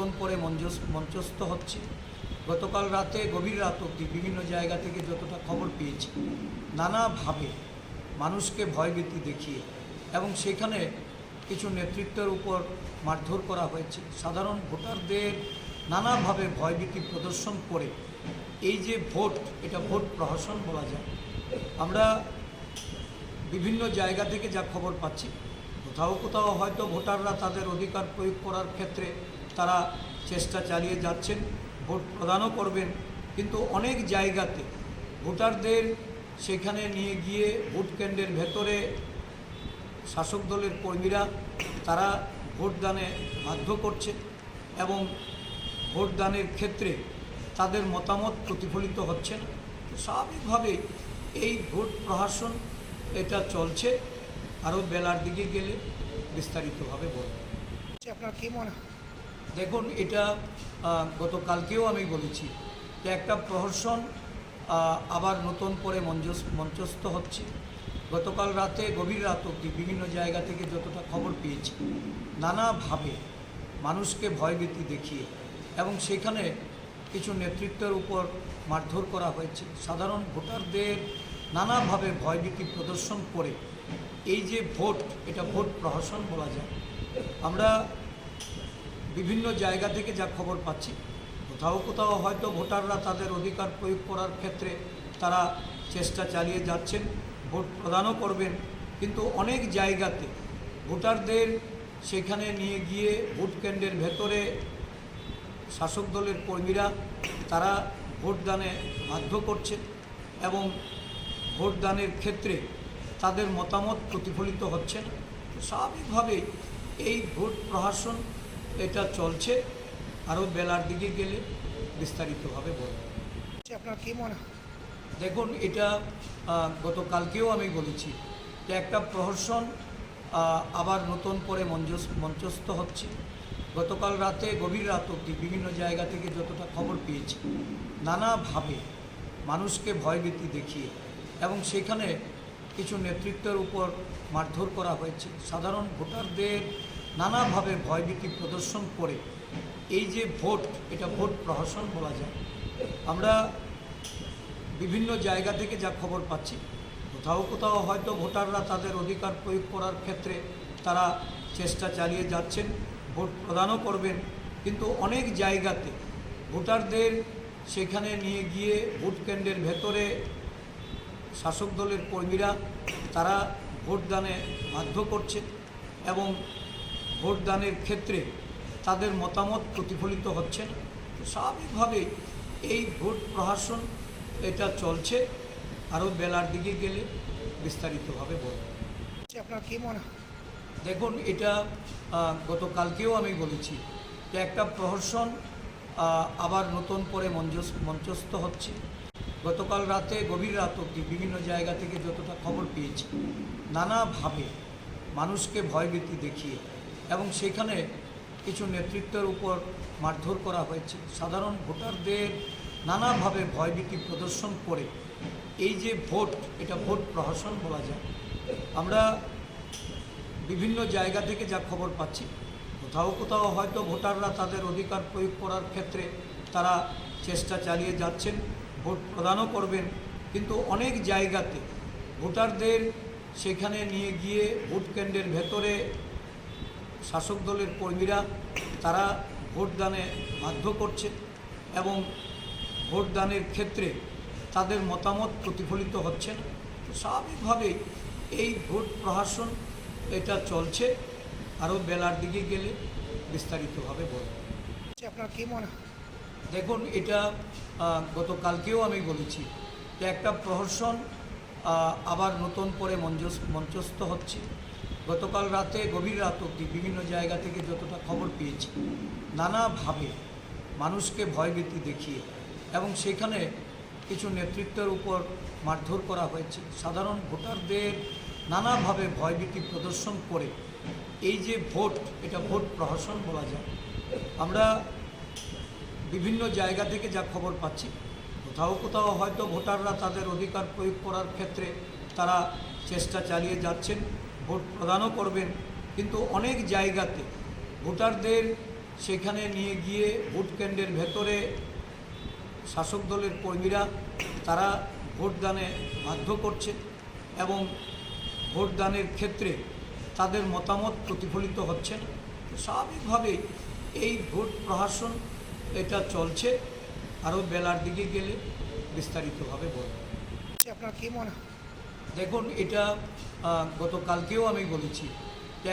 নতুন করে মঞ্চস্থ হচ্ছে। গতকাল রাতে গভীর রাত অবধি বিভিন্ন জায়গা থেকে যতটা খবর পেয়েছি, নানাভাবে মানুষকে ভয়ভীতি দেখিয়ে এবং সেখানে কিছু নেতৃত্বের উপর মারধর করা হয়েছে। সাধারণ ভোটারদের নানাভাবে ভয়ভীতি প্রদর্শন করে এই যে ভোট, এটা ভোট প্রহসন বলা যায়। আমরা বিভিন্ন জায়গা থেকে যা খবর পাচ্ছি, কোথাও কোথাও হয়তো ভোটাররা তাদের অধিকার প্রয়োগ করার ক্ষেত্রে তারা চেষ্টা চালিয়ে যাচ্ছেন, ভোট প্রদানও করবেন, কিন্তু অনেক জায়গাতে ভোটারদের সেখানে নিয়ে গিয়ে ভোট কেন্দ্রের ভেতরে শাসক দলের কর্মীরা তারা ভোটদানে বাধ্য করছে এবং ভোটদানের ক্ষেত্রে তাদের মতামত প্রতিফলিত হচ্ছে না। তো স্বাভাবিকভাবেই এই ভোট প্রহসন এটা চলছে, আরও বেলার দিকে গেলে বিস্তারিতভাবে বলব। আপনার কী মনে হয়? দেখুন, এটা গতকালকেও আমি বলেছি যে একটা প্রহসন আবার নতুন করে মঞ্চস্থ হচ্ছে। গতকাল রাতে গভীর রাত অবধি বিভিন্ন জায়গা থেকে যতটা খবর পেয়েছি, নানাভাবে মানুষকে ভয়ভীতি দেখিয়ে এবং সেখানে কিছু নেতৃত্বের উপর মারধর করা হয়েছে। সাধারণ ভোটারদের নানাভাবে ভয়ভীতি প্রদর্শন করে এই যে ভোট, এটা ভোট প্রহসন বলা যায়। আমরা বিভিন্ন জায়গা থেকে যা খবর পাচ্ছি, কোথাও কোথাও হয়তো ভোটাররা তাদের অধিকার প্রয়োগ করার ক্ষেত্রে তারা চেষ্টা চালিয়ে যাচ্ছেন, ভোট প্রদানও করবেন, কিন্তু অনেক জায়গাতে ভোটারদের সেখানে নিয়ে গিয়ে ভোট কেন্দ্রের ভেতরে শাসক দলের কর্মীরা তারা ভোটদানে বাধ্য করছে এবং ভোটদানের ক্ষেত্রে তাদের মতামত প্রতিফলিত হচ্ছে না। তো স্বাভাবিকভাবেই এই ভোট প্রহসন এটা চলছে, আরও বেলার দিকে গেলে বিস্তারিতভাবে বলব। আপনার কী মনে হয়? দেখুন, এটা গতকালকেও আমি বলেছি যে একটা প্রহসন আবার নতুন করে মঞ্চস্থ হচ্ছে। গতকাল রাতে গভীর রাত অবধি বিভিন্ন জায়গা থেকে যতটা খবর পেয়েছি, নানাভাবে মানুষকে ভয়ভীতি দেখিয়ে এবং সেখানে কিছু নেতৃত্বের উপর মারধর করা হয়েছে। সাধারণ ভোটারদের নানাভাবে ভয়ভীতি প্রদর্শন করে এই যে ভোট, এটা ভোট প্রহসন বলা যায়। আমরা বিভিন্ন জায়গা থেকে যা খবর পাচ্ছি, কোথাও কোথাও হয়তো ভোটাররা তাদের অধিকার প্রয়োগ করার ক্ষেত্রে তারা চেষ্টা চালিয়ে যাচ্ছেন, ভোট প্রদানও করবেন, কিন্তু অনেক জায়গাতে ভোটারদের সেখানে নিয়ে গিয়ে ভোট কেন্দ্রের ভেতরে শাসক দলের কর্মীরা তারা ভোটদানে বাধ্য করছে এবং ভোটদানের ক্ষেত্রে তাদের মতামত প্রতিফলিত হচ্ছে না। তো স্বাভাবিকভাবেই এই ভোট প্রহসন এটা চলছে, আরও বেলার দিকে গেলে বিস্তারিতভাবে বলব। আপনার কী মনে হয়? দেখুন, এটা গতকালকেও আমি বলেছি যে একটা প্রহসন আবার নতুন করে মঞ্চস্থ হচ্ছে। গতকাল রাতে গভীর রাত অবধি বিভিন্ন জায়গা থেকে যতটা খবর পেয়েছি, নানাভাবে মানুষকে ভয়ভীতি দেখিয়ে এবং সেখানে কিছু নেতৃত্বের উপর মারধর করা হয়েছে। সাধারণ ভোটারদের নানাভাবে ভয়ভীতি প্রদর্শন করে এই যে ভোট, এটা ভোট প্রহসন বলা যায়। আমরা বিভিন্ন জায়গা থেকে যা খবর পাচ্ছি, কোথাও কোথাও হয়তো ভোটাররা তাদের অধিকার প্রয়োগ করার ক্ষেত্রে তারা চেষ্টা চালিয়ে যাচ্ছেন, ভোট প্রদানও করবেন, কিন্তু অনেক জায়গাতে ভোটারদের সেখানে নিয়ে গিয়ে ভোট কেন্দ্রের ভেতরে শাসক দলের কর্মীরা তারা ভোটদানে বাধ্য করছে এবং ভোটদানের ক্ষেত্রে তাদের মতামত প্রতিফলিত হচ্ছে না। তো স্বাভাবিকভাবেই এই ভোট প্রহসন এটা চলছে, আরও বেলার দিকে গেলে বিস্তারিতভাবে বলব। আপনার কী মনে হয়? দেখুন, এটা গতকালকেও আমি বলেছি যে একটা প্রহসন আবার নতুন করে মঞ্চস্থ হচ্ছে। গতকাল রাতে গভীর রাত অবধি বিভিন্ন জায়গা থেকে যতটা খবর পেয়েছি, নানাভাবে মানুষকে ভয়ভীতি দেখিয়ে এবং সেখানে কিছু নেতৃত্বের উপর মারধর করা হয়েছে। সাধারণ ভোটারদের নানাভাবে ভয়ভীতি প্রদর্শন করে এই যে ভোট, এটা ভোট প্রহসন বলা যায়। আমরা বিভিন্ন জায়গা থেকে যা খবর পাচ্ছি, কোথাও কোথাও হয়তো ভোটাররা তাদের অধিকার প্রয়োগ করার ক্ষেত্রে তারা চেষ্টা চালিয়ে যাচ্ছেন, ভোট প্রদানও করবেন, কিন্তু অনেক জায়গাতে ভোটারদের সেখানে নিয়ে গিয়ে ভোট কেন্দ্রের ভেতরে শাসক দলের কর্মীরা তারা ভোটদানে বাধ্য করছে এবং ভোটদানের ক্ষেত্রে তাদের মতামত প্রতিফলিত হচ্ছে না। তো স্বাভাবিকভাবেই এই ভোট প্রহসন এটা চলছে, আরও বেলার দিকে গেলে বিস্তারিতভাবে বলব। আপনার কি মনে হয়? দেখুন, এটা গতকালকেও আমি বলেছি যে